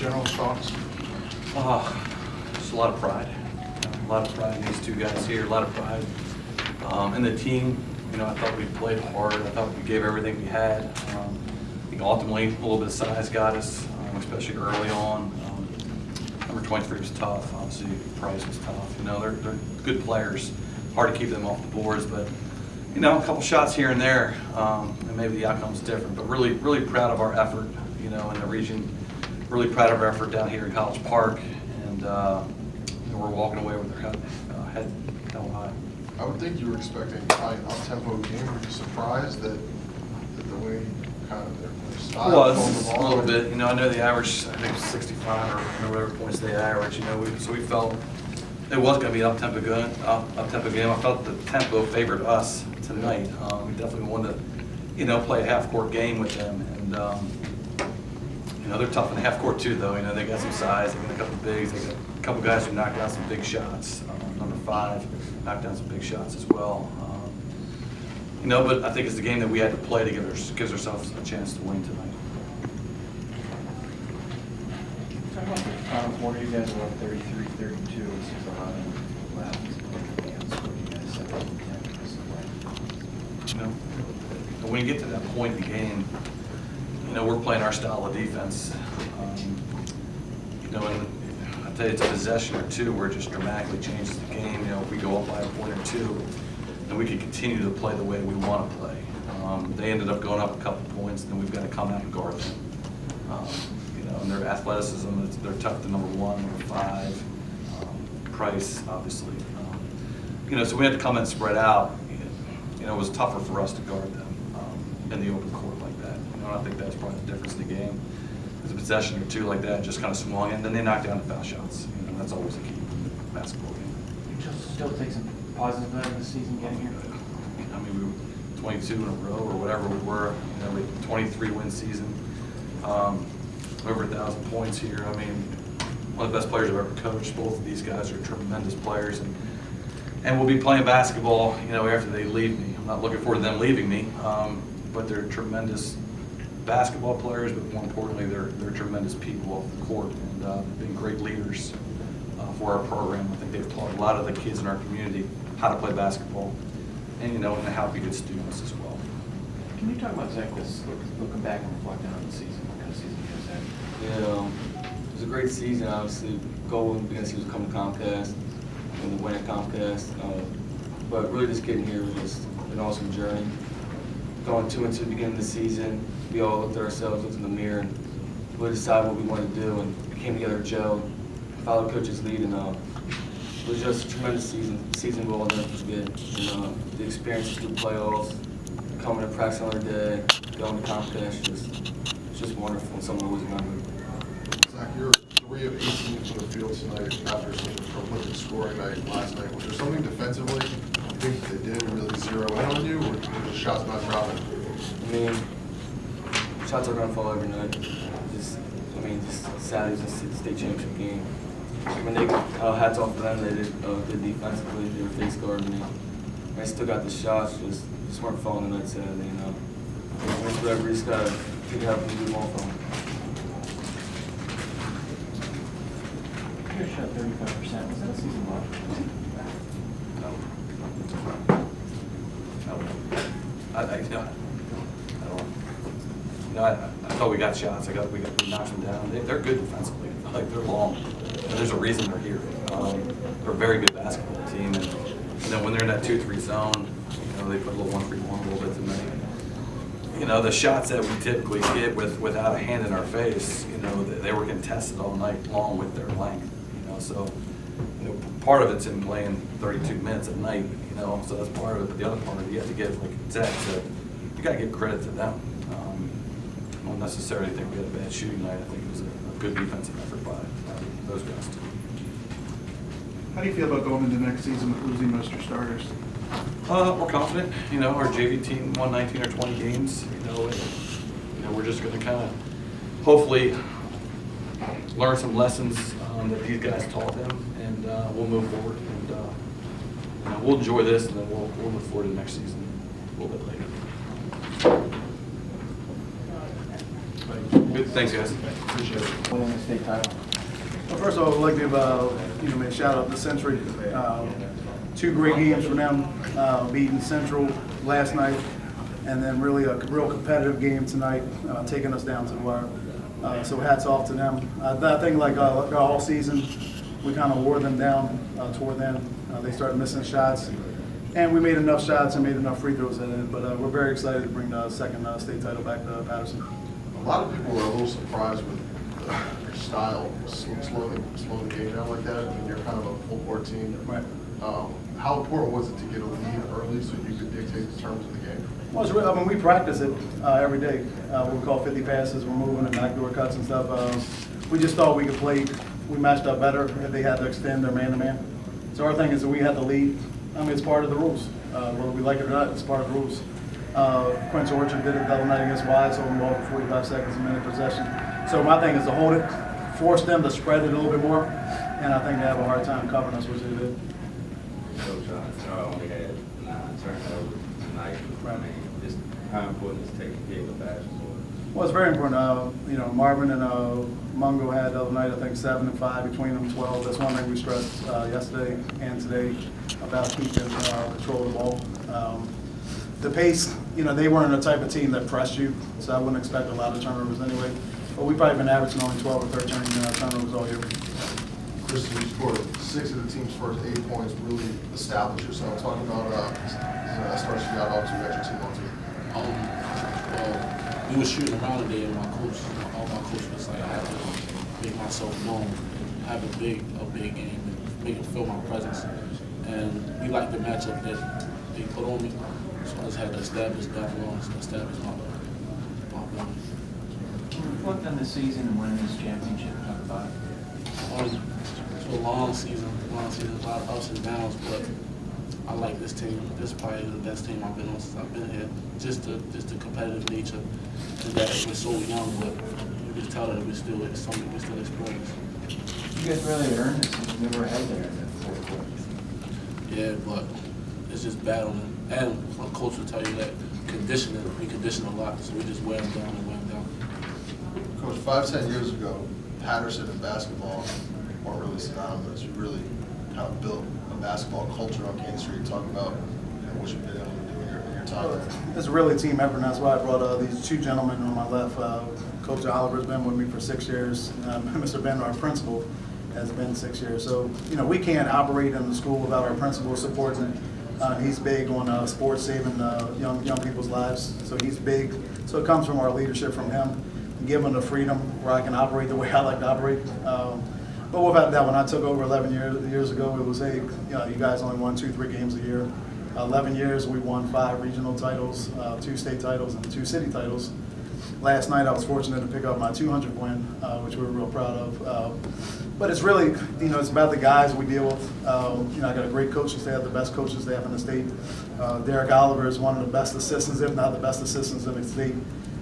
general thoughts? Just a lot of pride. A lot of pride in these two guys here. A lot of pride in the team. You know, I thought we played hard. I thought we gave everything we had. I think ultimately a little bit of size got us, especially early on. Number 23 was tough. Obviously, Price was tough. You know, they're good players. Hard to keep them off the boards, but you know, a couple shots here and there, and maybe the outcome's different. But really, really proud of our effort. You know, in the region. Really proud of our effort down here in College Park, and we're walking away with our head held high. I would think you were expecting probably an up-tempo game. Were you surprised that the way kind of their style was a little bit. You know, I know the average, I think, 65 or whatever points they average. You know, so we felt it was going to be an up-tempo game. I felt the tempo favored us tonight. We definitely wanted to, you know, play a half-court game with them, and you know, they're tough in the half-court too, though. You know, they got some size. They got a couple bigs. They got a couple guys who knocked down some big shots. Number 5 knocked down some big shots as well. You know, but I think it's the game that we had to play to give ourselves a chance to win tonight. Talk about the final quarter. You guys were up 33-32. This is a lot of left. What do you guys set up? You know, when you get to that point in the game, you know, we're playing our style of defense. You know, and I tell you, it's a possession or two where it just dramatically changes the game. You know, if we go up by a point or two, then we can continue to play the way we want to play. They ended up going up a couple points, and then we've got to come out and guard them. You know, and their athleticism, they're tough to number 1, number 5, Price, obviously. You know, so we had to come and spread out. You know, it was tougher for us to guard them in the open court like that. You know, and I think that's probably the difference in the game. There's a possession or two like that, just kind of swung, and then they knock down the foul shots. You know, that's always a key basketball game. You just still take some positives out of the season getting here? I mean, we were 22 in a row or whatever we were. You know, we had a 23-win season, over 1,000 points here. I mean, one of the best players I've ever coached. Both of these guys are tremendous players, and we'll be playing basketball, you know, after they leave me. I'm not looking forward to them leaving me, but they're tremendous basketball players, but more importantly, they're tremendous people off the court, and they've been great leaders for our program. I think they've taught a lot of the kids in our community how to play basketball, and you know, and how to be good students as well. Can you talk about, Zach, this looking back and reflecting on the season? What kind of season you guys had? Yeah, it was a great season. Obviously, going against he was coming to Comcast and the winning Comcast, but really just getting here was just an awesome journey. Going 2-2 at the beginning of the season, we all looked at ourselves, looked in the mirror, and really decided what we wanted to do, and we came together, gelled, followed coach's lead, and it was just a tremendous season. Season we'll never forget. And the experiences through playoffs, coming to practice on our day, going to Comcast, it's just wonderful and something I always remember. Zach, you're 3 of 18 from the field tonight after such a prolific scoring night last night. Was there something defensively you think they did really zero in on you, or were the shots not dropping? I mean, shots are gonna fall every night. Just Saturday's a state championship game. I mean, hats off to them. They did good defensively. They were face guarding me. I still got the shots, just weren't falling in that Saturday. You know, whatever, you just gotta keep helping me do more from them. You guys shot 35%. Was that a season low? I thought we got shots. We knocked them down. They're good defensively. Like, they're long. And there's a reason they're here. They're a very good basketball team, and you know, when they're in that 2-3 zone, you know, they put a little 1-3-1 a little bit tonight. You know, the shots that we typically get without a hand in our face, you know, they were contested all night long with their length. You know, so you know, part of it's in playing 32 minutes at night. You know, so that's part of it. But the other part of it, you have to give, like Zach said, you got to give credit to them. I don't necessarily think we had a bad shooting night. I think it was a good defensive effort by those guys too. How do you feel about going into next season with losing most of your starters? We're confident. You know, our JV team won 19 or 20 games. You know, we're just going to kind of hopefully learn some lessons that these guys taught them, and we'll move forward. And you know, we'll enjoy this, and then we'll look forward to next season a little bit later. Good, thanks, guys. Appreciate it. Winning the state title. Well, first of all, I'd like to give make a shout out to Century. 2 great games for them, beating Central last night, and then really a real competitive game tonight, taking us down to the wire. So hats off to them. I think like all season, we kind of wore them down toward them. They started missing shots, and we made enough shots and made enough free throws at it. But we're very excited to bring the second state title back to Patterson. A lot of people were a little surprised with your style, slowing the game down like that. I mean, you're kind of a full court team. Right. How important was it to get a lead early so you could dictate the terms of the game? Well, it's really, I mean, we practice it every day. We call 50 passes, we're moving and backdoor cuts and stuff. We just thought we could play, we matched up better if they had to extend their man-to-man. So our thing is that we had to lead. I mean, it's part of the rules. Whether we like it or not, it's part of the rules. Quince Orchard did it the other night against Wise, holding the ball for 45 seconds a minute possession. So my thing is to hold it, force them to spread it a little bit more, and I think they have a hard time covering us, which they did. Coach, only had 9 turnovers tonight. Right. I mean, just how important is taking care of the basketball? Well, it's very important. You know, Marvin and Mungo had the other night, I think 7 and 5, between them 12. That's one thing we stressed yesterday and today about keeping control of the ball. The pace, you know, they weren't the type of team that pressed you, so I wouldn't expect a lot of turnovers anyway. But we've probably been averaging only 12 or 13 turnovers all year. Chris, you scored 6 of the team's first 8 points, really established yourself. Talking about starts you got off to, got your team on to. Well, we were shooting around today, and all my coach was like, I have to make myself known, have a big game, and make them feel my presence. And we like the matchup that they put on me, so I just had to establish that one, establish my game. Reflect on the season and winning this championship. Talk about it. It's a long season, a lot of ups and downs, but I like this team. This is probably the best team I've been on since I've been here. Just the competitive nature, and that we're so young, but you can tell that it's something we still experience. You guys really earned this, and you never had there in the fourth quarter. Yeah, but it's just battling. And my coach will tell you that conditioning, we condition a lot, so we just wear them down and wear them down. Coach, 5-10 years ago, Patterson and basketball weren't really synonymous. You really kind of built a basketball culture on Kansas Street. Talk about what you've been able to do in your time there. It's really a team effort, and that's why I brought these 2 gentlemen on my left. Coach Oliver's been with me for 6 years. Mr. Ben, our principal, has been 6 years. So, you know, we can't operate in the school without our principal supporting it. He's big on sports, saving young people's lives. So he's big. So it comes from our leadership from him, give them the freedom where I can operate the way I like to operate. But without that, when I took over 11 years ago, it was, hey, you know, you guys only won 2-3 games a year. 11 years, we won 5 regional titles, 2 state titles, and 2 city titles. Last night, I was fortunate to pick up my 200th win, which we were real proud of. But it's really, you know, it's about the guys we deal with. You know, I got a great coaching staff, the best coaching staff in the state. Derek Oliver is one of the best assistants, if not the best assistants in the state.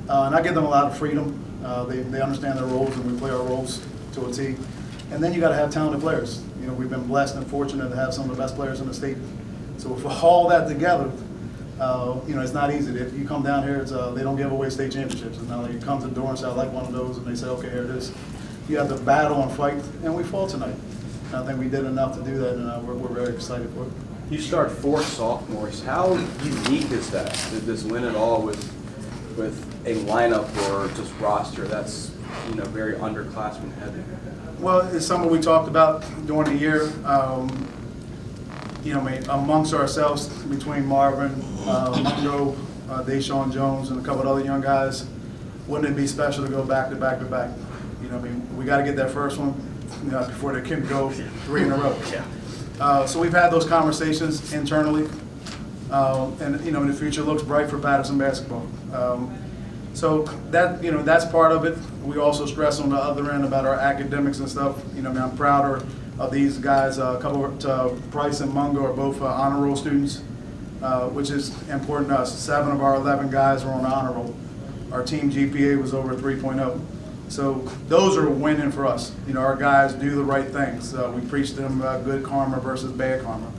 And I give them a lot of freedom. They understand their roles, and we play our roles to a T. And then you got to have talented players. You know, we've been blessed and fortunate to have some of the best players in the state. So if we haul that together, you know, it's not easy. If you come down here, it's, they don't give away state championships. It's not like you come to the door and say, I like one of those, and they say, okay, here it is. You have to battle and fight, and we fought tonight. And I think we did enough to do that, and we're very excited for it. You start 4 sophomores. How unique is that? Did this win at all with a lineup or just roster that's, you know, very underclassmen heavy? Well, it's something we talked about during the year. You know, amongst ourselves, between Marvin, Mungo, Deshaun Jones, and a couple of other young guys, wouldn't it be special to go back to back to back? You know, I mean, we got to get that first one, you know, before they can go 3 in a row. Yeah. So we've had those conversations internally, and you know, in the future looks bright for Patterson basketball. So that, you know, that's part of it. We also stress on the other end about our academics and stuff. You know, I mean, I'm prouder of these guys. A couple of Price and Mungo are both honor roll students, which is important to us. 7 of our 11 guys are on the honor roll. Our team GPA was over 3.0. So those are winning for us. You know, our guys do the right things. We preach them good karma versus bad karma.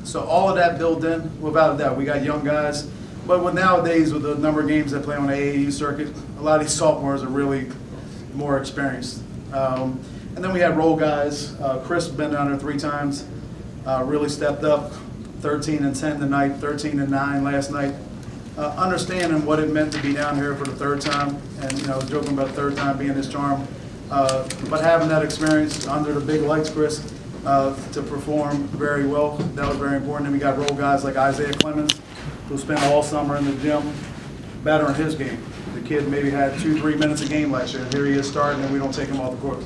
So all of that built in, without a doubt. We got young guys. But with nowadays, with the number of games that play on the AAU circuit, a lot of these sophomores are really more experienced. And then we had role guys. Chris has been down there 3 times, really stepped up, 13-10 tonight, 13-9 last night. Understanding what it meant to be down here for the 3rd time, and I was joking about the 3rd time being his charm. But having that experience under the big lights, Chris, to perform very well, that was very important. And we got role guys like Isaiah Clemens, who spent all summer in the gym bettering his game. The kid maybe had 2-3 minutes a game last year. Here he is starting, and we don't take him off the court.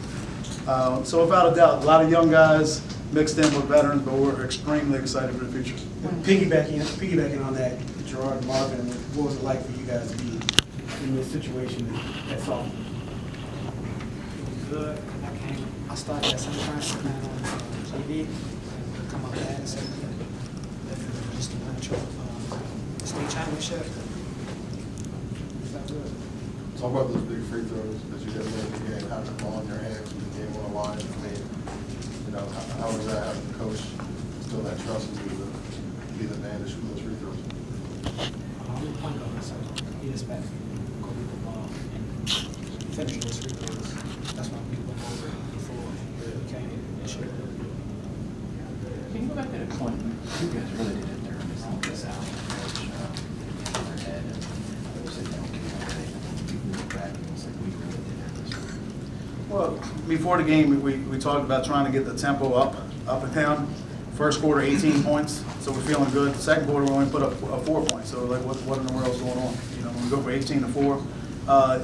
So without a doubt, a lot of young guys mixed in with veterans, but we're extremely excited for the future. Piggybacking on that, Gerard and Marvin, what was it like for you guys to be in this situation at sophomore? Good. I started at St. Francis, man, on JV. Come up there and said, just to win the state championship. Felt good. Talk about those big free throws that you guys made in the game, having the ball in your hands when the game on the line. I mean, how was that having the coach still that trust in you to be the man to shoot those free throws? I'm the point guard, so he expects me to go get the ball and finish those free throws. That's why we went over before we came and shit. Can you go back to the point? You guys really did it during this out. Well, before the game, we talked about trying to get the tempo up and down. First quarter, 18 points, so we're feeling good. Second quarter, we only put up 4 points, so like, what in the world is going on? When we go for 18-4,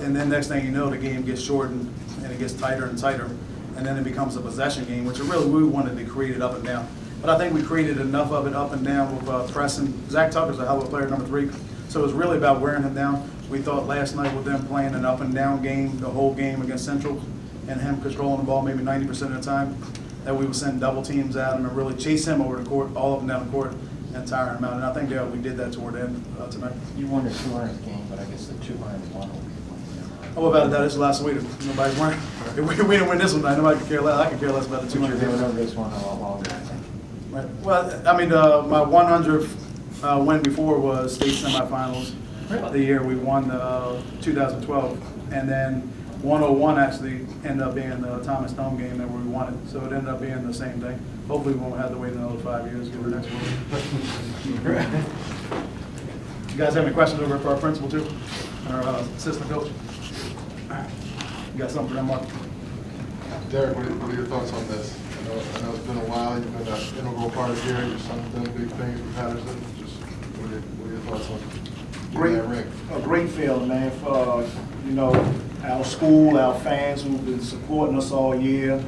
and then next thing you know, the game gets shortened and it gets tighter and tighter, and then it becomes a possession game, which really we wanted to create it up and down. But I think we created enough of it up and down with pressing. Zach Tucker's a hell of a player, number 3, so it was really about wearing him down. We thought last night with them playing an up and down game, the whole game against Central, and him controlling the ball maybe 90% of the time, that we would send double teams at him and really chase him over the court, all up and down the court, and tire him out. And I think we did that toward the end tonight. You won the 200th game, but I guess the 201 will be Oh, about that, it's the last week. Nobody's winning. If we didn't win this one tonight, nobody could care less. I could care less about the 200th game. You're going to this one a lot longer, I think. Right. Well, I mean, my 100th win before was state semifinals. Really? The year we won 2012, and then 101 actually ended up being the Thomas Stone game that we won it. So it ended up being the same thing. Hopefully we won't have to wait another 5 years to get the next one. You guys have any questions over for our principal too? Our assistant coach? You got something for them, Mark? Derek, what are your thoughts on this? I know it's been a while. You've been an integral part of here. Your son's done big things with Patterson. Just what are your thoughts on getting that ring? A great feeling, man, for our school, our fans who've been supporting us all year.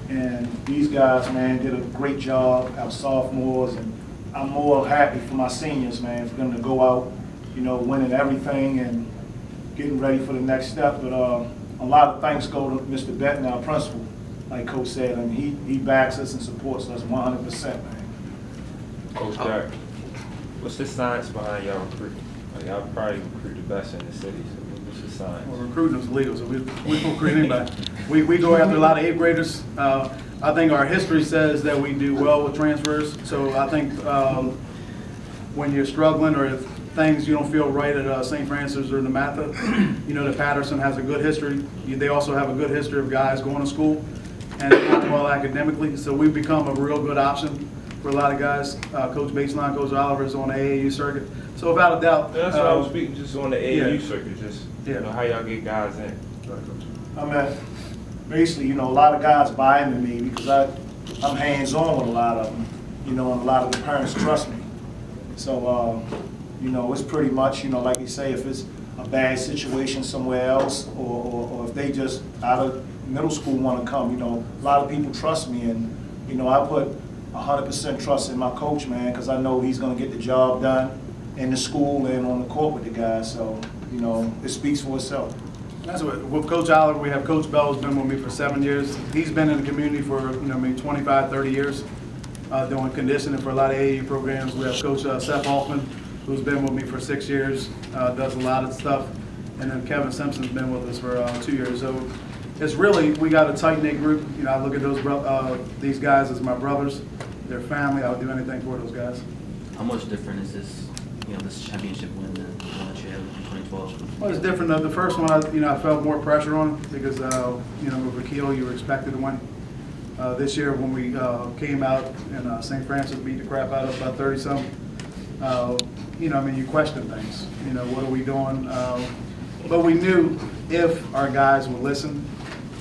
And these guys, man, did a great job, our sophomores, and I'm more happy for my seniors, man, for them to go out, winning everything and getting ready for the next step. But a lot of thanks go to Mr. Benton, our principal, like Coach said, and he backs us and supports us 100%, man. Coach Derek, what's the science behind y'all recruiting? Y'all probably recruit the best in the city, so what's the science? Well, recruiting is legal, so we don't recruit anybody. We go after a lot of 8th graders. I think our history says that we do well with transfers. So I think when you're struggling or if things you don't feel right at St. Francis or Nematha, that Patterson has a good history. They also have a good history of guys going to school and doing well academically. So we've become a real good option for a lot of guys. Coach Baseline, Coach Oliver is on the AAU circuit. So without a doubt. That's what I was speaking, just on the AAU circuit, just how y'all get guys in. I mean, basically, a lot of guys buy into me because I'm hands-on with a lot of them, and a lot of the parents trust me. So, it's pretty much, like you say, if it's a bad situation somewhere else or if they just out of middle school want to come, a lot of people trust me, and, I put 100% trust in my coach, man, because I know he's going to get the job done in the school and on the court with the guys. So, it speaks for itself. That's what, with Coach Oliver, we have Coach Bell, who's been with me for 7 years. He's been in the community for, maybe 25, 30 years, doing conditioning for a lot of AAU programs. We have Coach Seth Hoffman, who's been with me for 6 years, does a lot of stuff. And then Kevin Simpson's been with us for 2 years. So it's really, we got a tight-knit group. I look at these guys as my brothers, their family. I would do anything for those guys. How much different is this this championship win than the one that you had in 2012? Well, it's different. The first one, I felt more pressure on because, with Akil, you were expected to win. This year, when we came out and St. Francis beat the crap out of us by 30-something, you question things. What are we doing? But we knew if our guys would listen,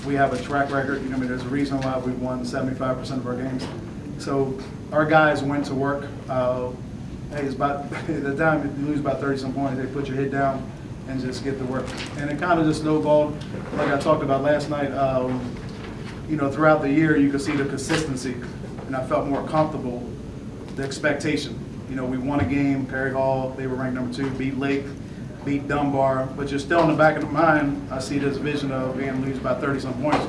we have a track record. There's a reason why we won 75% of our games. So our guys went to work. Hey, it's about the time you lose about 30-some points, they put your head down and just get to work. And it kind of just snowballed, like I talked about last night. Throughout the year, you could see the consistency, and I felt more comfortable. The expectation. We won a game, Perry Hall, they were ranked number 2, beat Lake, beat Dunbar, but you're still in the back of the mind, I see this vision of being lose by 30-some points,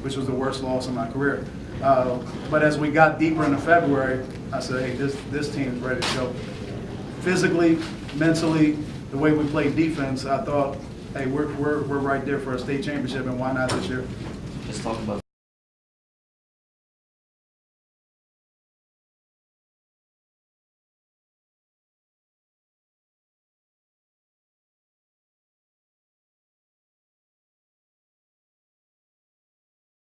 which was the worst loss in my career. But as we got deeper into February, I said, hey, this team is ready to go. Physically, mentally, the way we played defense, I thought, hey, we're right there for a state championship, and why not this year? Let's talk about